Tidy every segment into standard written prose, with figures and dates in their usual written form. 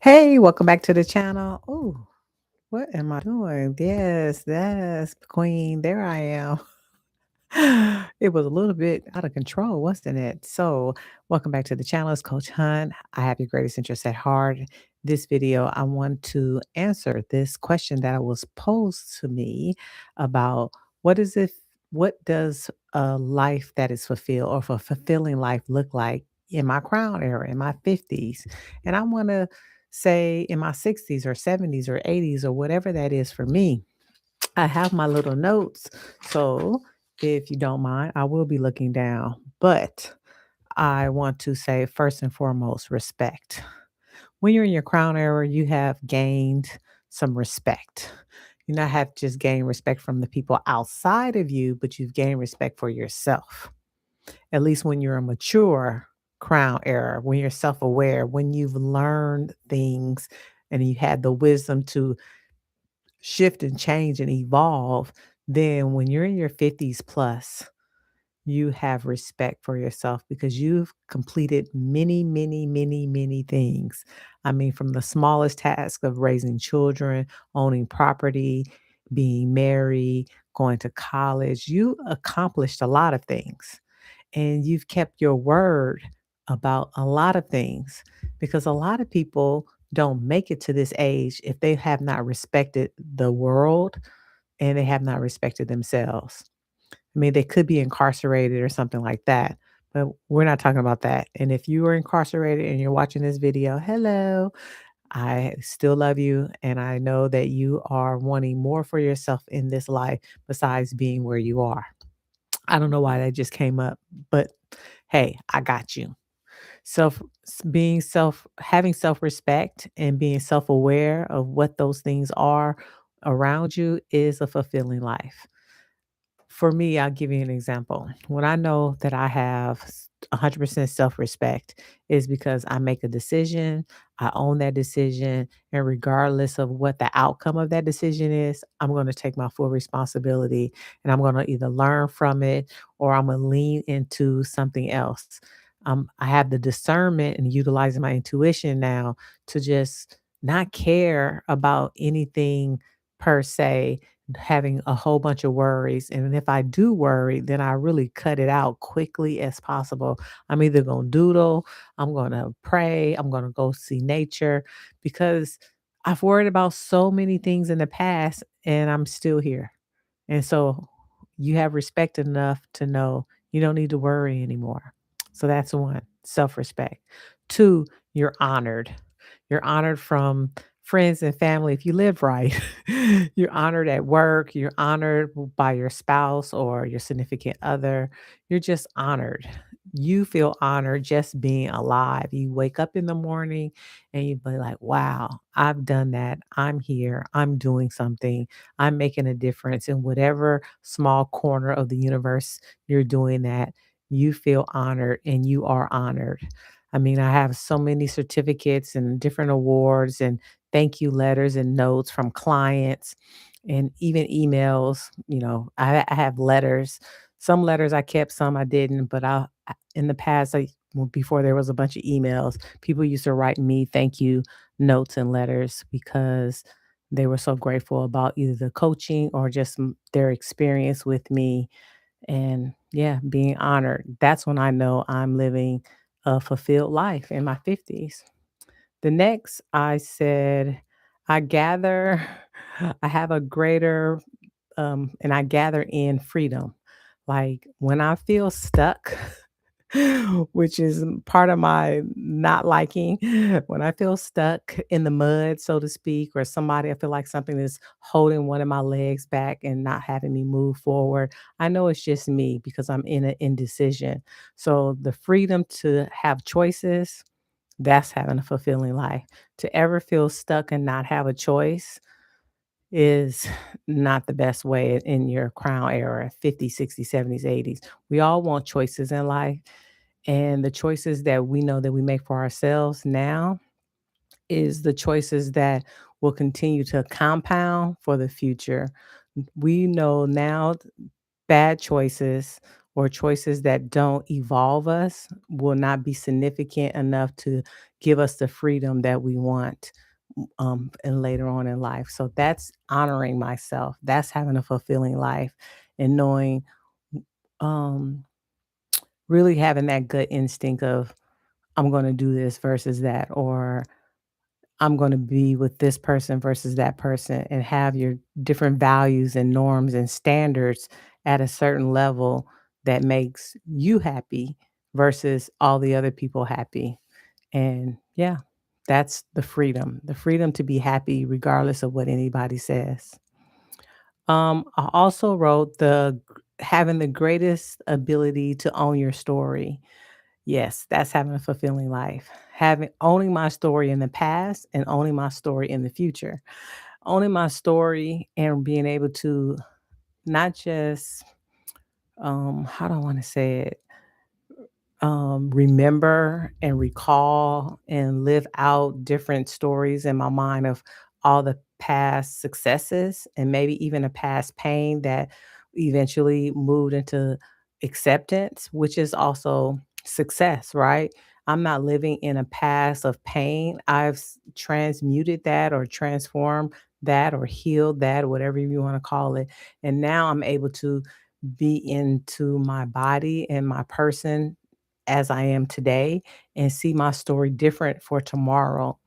Hey, welcome back to the channel. Oh, what am I doing? Yes, yes, Queen. There I am. It was a little bit out of control, wasn't it? So, welcome back to the channel. It's Coach Hunt. I have your greatest interest at heart. This video, I want to answer this question that was posed to me about what is it, what does a life that is fulfilled or a fulfilling life look like in my crown era, in my 50s? And I want to say in my 60s or 70s or 80s or whatever that is for me. I have my little notes. So if you don't mind, I will be looking down. But I want to say, first and foremost, respect. When you're in your crown era, you have gained some respect. You not have just gained respect from the people outside of you, but you've gained respect for yourself. At least when you're a mature crown era, when you're self aware, when you've learned things and you had the wisdom to shift and change and evolve, then when you're in your 50s plus, you have respect for yourself because you've completed many, many, many, many things. I mean, from the smallest task of raising children, owning property, being married, going to college, you accomplished a lot of things and you've kept your word about a lot of things because a lot of people don't make it to this age if they have not respected the world and they have not respected themselves. I mean, they could be incarcerated or something like that, but we're not talking about that. And if you are incarcerated and you're watching this video, hello, I still love you. And I know that you are wanting more for yourself in this life besides being where you are. I don't know why that just came up, but hey, I got you. Being having self-respect and being self-aware of what those things are around you is a fulfilling life. For me, I'll give you an example. When I know that I have 100% self respect, is because I make a decision, I own that decision, and regardless of what the outcome of that decision is, I'm going to take my full responsibility and I'm going to either learn from it or I'm going to lean into something else. I have the discernment and utilizing my intuition now to just not care about anything per se, having a whole bunch of worries. And if I do worry, then I really cut it out quickly as possible. I'm either going to doodle, I'm going to pray, I'm going to go see nature because I've worried about so many things in the past and I'm still here. And so you have respect enough to know you don't need to worry anymore. So that's one, self respect. Two, you're honored. You're honored from friends and family if you live right. You're honored at work. You're honored by your spouse or your significant other. You're just honored. You feel honored just being alive. You wake up in the morning and you be like, wow, I've done that. I'm here. I'm doing something. I'm making a difference in whatever small corner of the universe you're doing that. You feel honored and you are honored. I mean, I have so many certificates and different awards and thank you letters and notes from clients and even emails. I have letters. Some letters I kept, some I didn't, but in the past, before there was a bunch of emails, people used to write me thank you notes and letters because they were so grateful about either the coaching or just their experience with me. And yeah, being honored. That's when I know I'm living a fulfilled life in my 50s. The next, I said, I gather, I have a greater, and I gather in freedom. Like when I feel stuck, which is part of my not liking, when I feel stuck in the mud, so to speak, or somebody, I feel like something is holding one of my legs back and not having me move forward. I know it's just me because I'm in an indecision. So the freedom to have choices, that's having a fulfilling life. To ever feel stuck and not have a choice is not the best way in your crown era, 50s, 60s, 70s, 80s. We all want choices in life. And the choices that we know that we make for ourselves now is the choices that will continue to compound for the future. We know now bad choices or choices that don't evolve us will not be significant enough to give us the freedom that we want and later on in life. So that's honoring myself. That's having a fulfilling life and knowing, um, really having that gut instinct of I'm going to do this versus that, or I'm going to be with this person versus that person, and have your different values and norms and standards at a certain level that makes you happy versus all the other people happy. And yeah, that's the freedom to be happy regardless of what anybody says. I also wrote having the greatest ability to own your story. Yes, that's having a fulfilling life. Having owning my story in the past and owning my story in the future. Owning my story and being able to not just how do I want to say it? Remember and recall and live out different stories in my mind of all the past successes and maybe even a past pain that eventually moved into acceptance, which is also success, right? I'm not living in a past of pain. Transmuted that or transformed that or healed that, whatever you want to call it. And now I'm able to be into my body and my person as I am today and see my story different for tomorrow.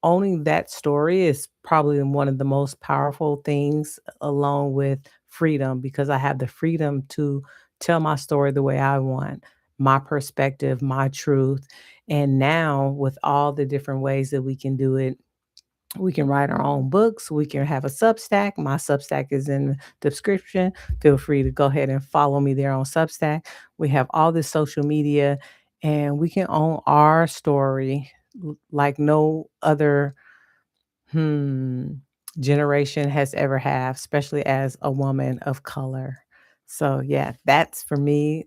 Owning that story is probably one of the most powerful things along with freedom because I have the freedom to tell my story the way I want, my perspective, my truth. And now with all the different ways that we can do it, we can write our own books. We can have a Substack. My Substack is in the description. Feel free to go ahead and follow me there on Substack. We have all this social media and we can own our story like no other Hmm, generation has ever have, especially as a woman of color. So yeah, that's for me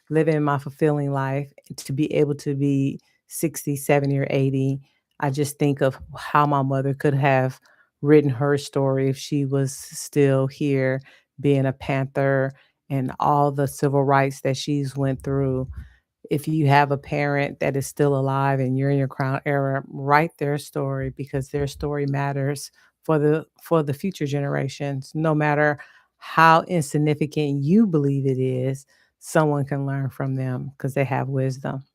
living my fulfilling life to be able to be 60, 70, or 80. I just think of how my mother could have written her story if she was still here being a Panther and all the civil rights that she's went through. If you have a parent that is still alive and you're in your crown era, write their story because their story matters for the future generations. No matter how insignificant you believe it is, someone can learn from them because they have wisdom.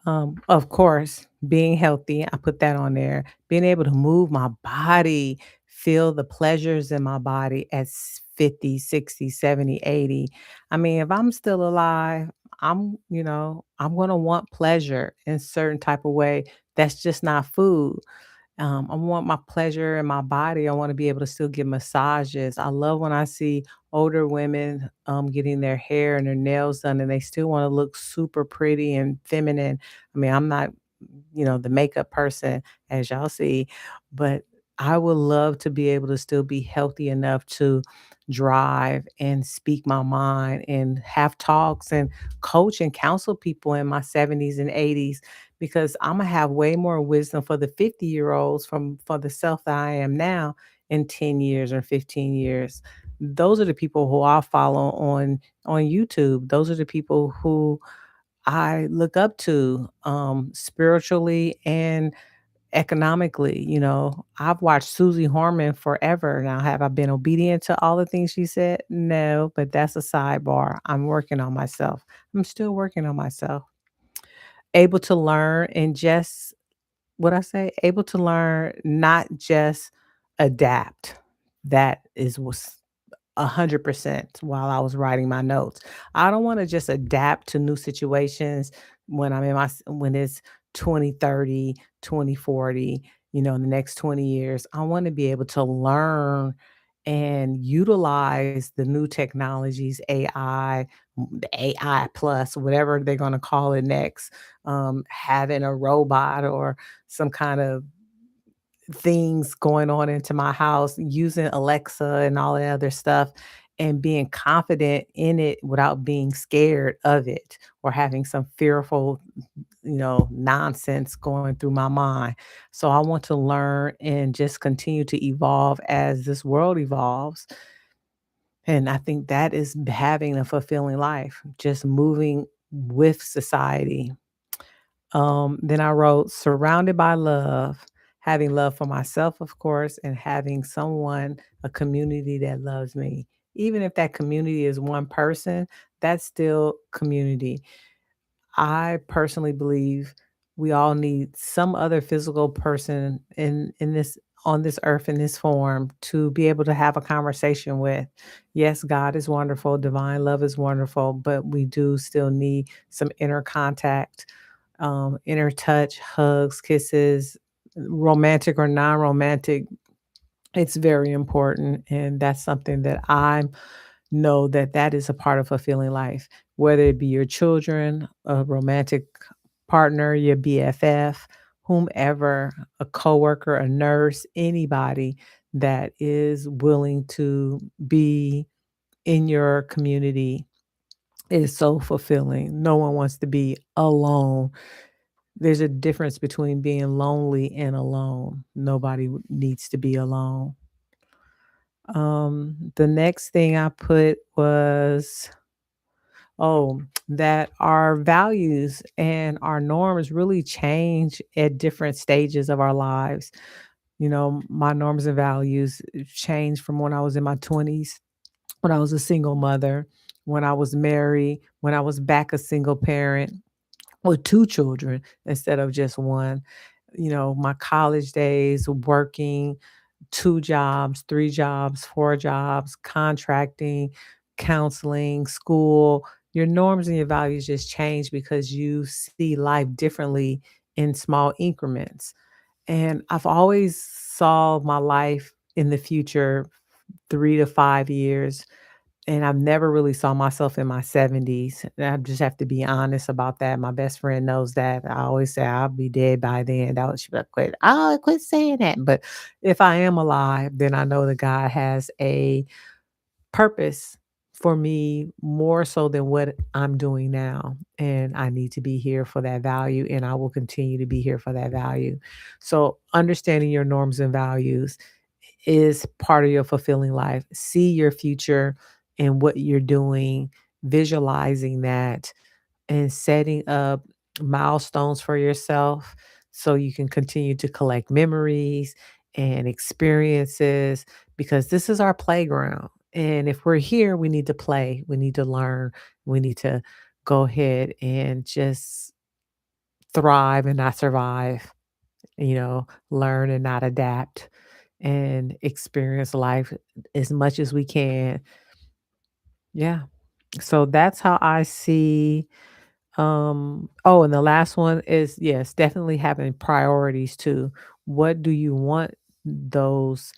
Of course, being healthy, I put that on there. Being able to move my body, feel the pleasures in my body at 50, 60, 70, 80. I mean, if I'm still alive, I'm going to want pleasure in certain type of way. That's just not food. I want my pleasure in my body. I want to be able to still get massages. I love when I see older women getting their hair and their nails done and they still want to look super pretty and feminine. I mean, I'm not, the makeup person, as y'all see, but I would love to be able to still be healthy enough to drive and speak my mind and have talks and coach and counsel people in my 70s and 80s because I'm gonna have way more wisdom for the 50-year-olds from for the self that I am now in 10 years or 15 years. Those are the people who I follow on YouTube. Those are the people who I look up to spiritually and economically. I've watched Susie Horman forever. Now, have I been obedient to all the things she said? No, but that's a sidebar. I'm working on myself. I'm still working on myself. Able to learn and just what I say, able to learn, not just adapt. That is was 100% while I was writing my notes. I don't wanna just adapt to new situations when I'm in when it's 2030, 2040, in the next 20 years. I wanna be able to learn and utilize the new technologies, AI, the AI plus, whatever they're gonna call it next, having a robot or some kind of things going on into my house, using Alexa and all that other stuff, and being confident in it without being scared of it or having some fearful, nonsense going through my mind. So I want to learn and just continue to evolve as this world evolves. And I think that is having a fulfilling life, just moving with society. Then I wrote surrounded by love, having love for myself, of course, and having someone, a community that loves me. Even if that community is one person, that's still community. I personally believe we all need some other physical person in this on this earth in this form to be able to have a conversation with. Yes, God is wonderful, divine love is wonderful, but we do still need some inner contact, inner touch, hugs, kisses, romantic or non-romantic. It's very important, and that's something that I know that that is a part of fulfilling life, whether it be your children, a romantic partner, your BFF, whomever, a coworker, a nurse, anybody that is willing to be in your community is so fulfilling. No one wants to be alone. There's a difference between being lonely and alone. Nobody needs to be alone. The next thing I put was, oh, that our values and our norms really change at different stages of our lives. You know, my norms and values changed from when I was in my 20s, when I was a single mother, when I was married, when I was back a single parent with two children instead of just one. You know, my college days, working, 2 jobs, 3 jobs, 4 jobs, contracting, counseling, school. Your norms and your values just change because you see life differently in small increments. And I've always saw my life in the future 3 to 5 years, and I've never really saw myself in my 70s. And I just have to be honest about that. My best friend knows that. I always say I'll be dead by then. That was she be like, quit. Oh, quit saying that. But if I am alive, then I know that God has a purpose for me more so than what I'm doing now. And I need to be here for that value, and I will continue to be here for that value. So understanding your norms and values is part of your fulfilling life. See your future and what you're doing, visualizing that, and setting up milestones for yourself so you can continue to collect memories and experiences because this is our playground. And if we're here, we need to play, we need to learn, we need to go ahead and just thrive and not survive, learn and not adapt and experience life as much as we can. Yeah. So that's how I see. Oh, and the last one is yes, definitely having priorities too. What do you want those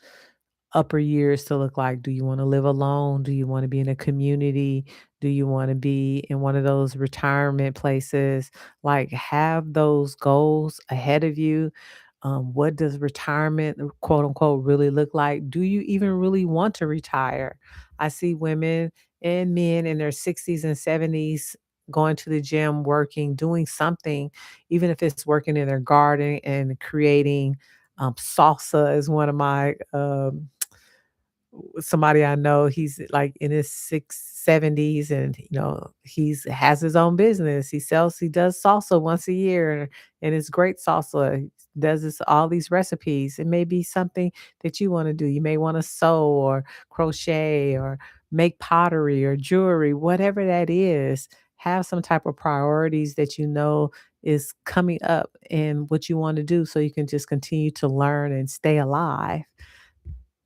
upper years to look like? Do you want to live alone? Do you want to be in a community? Do you want to be in one of those retirement places? Like, have those goals ahead of you. What does retirement, quote unquote, really look like? Do you even really want to retire? I see women and men in their 60s and 70s going to the gym, working, doing something, even if it's working in their garden and creating salsa is one of my somebody I know, he's like in his 70s and he's has his own business. He does salsa once a year and it's great salsa. He does this all these recipes. It may be something that you want to do. You may want to sew or crochet or make pottery or jewelry, whatever that is. Have some type of priorities that you know is coming up and what you want to do so you can just continue to learn and stay alive.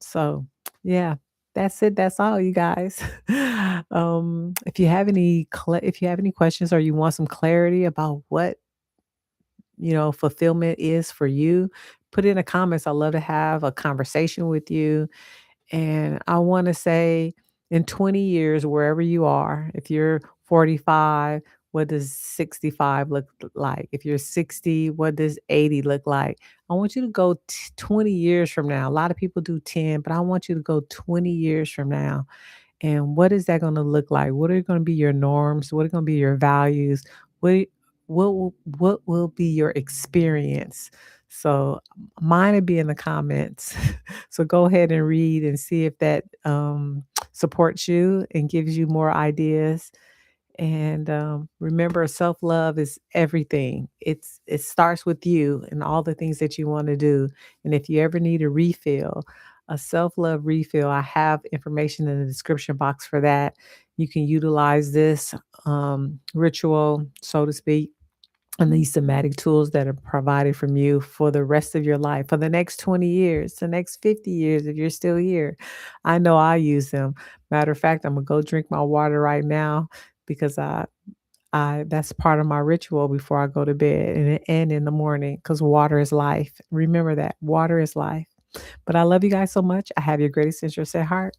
So, yeah, that's it. That's all, you guys. If you have any questions or you want some clarity about what fulfillment is for you, put it in the comments. I love to have a conversation with you. And I want to say in 20 years, wherever you are, if you're 45, what does 65 look like? If you're 60, what does 80 look like? I want you to go 20 years from now. A lot of people do 10, but I want you to go 20 years from now. And what is that going to look like? What are going to be your norms? What are going to be your values? What what will be your experience? So mine would be in the comments. So go ahead and read and see if that supports you and gives you more ideas. And remember, self love is everything. It starts with you and all the things that you want to do. And if you ever need a refill, a self love refill, I have information in the description box for that. You can utilize this ritual, so to speak, and these somatic tools that are provided from you for the rest of your life, for the next 20 years, the next 50 years, if you're still here. I know I use them. Matter of fact, I'm gonna go drink my water right now because I that's part of my ritual before I go to bed and in the morning because water is life. Remember that water is life. But I love you guys so much. I have your greatest interest at heart.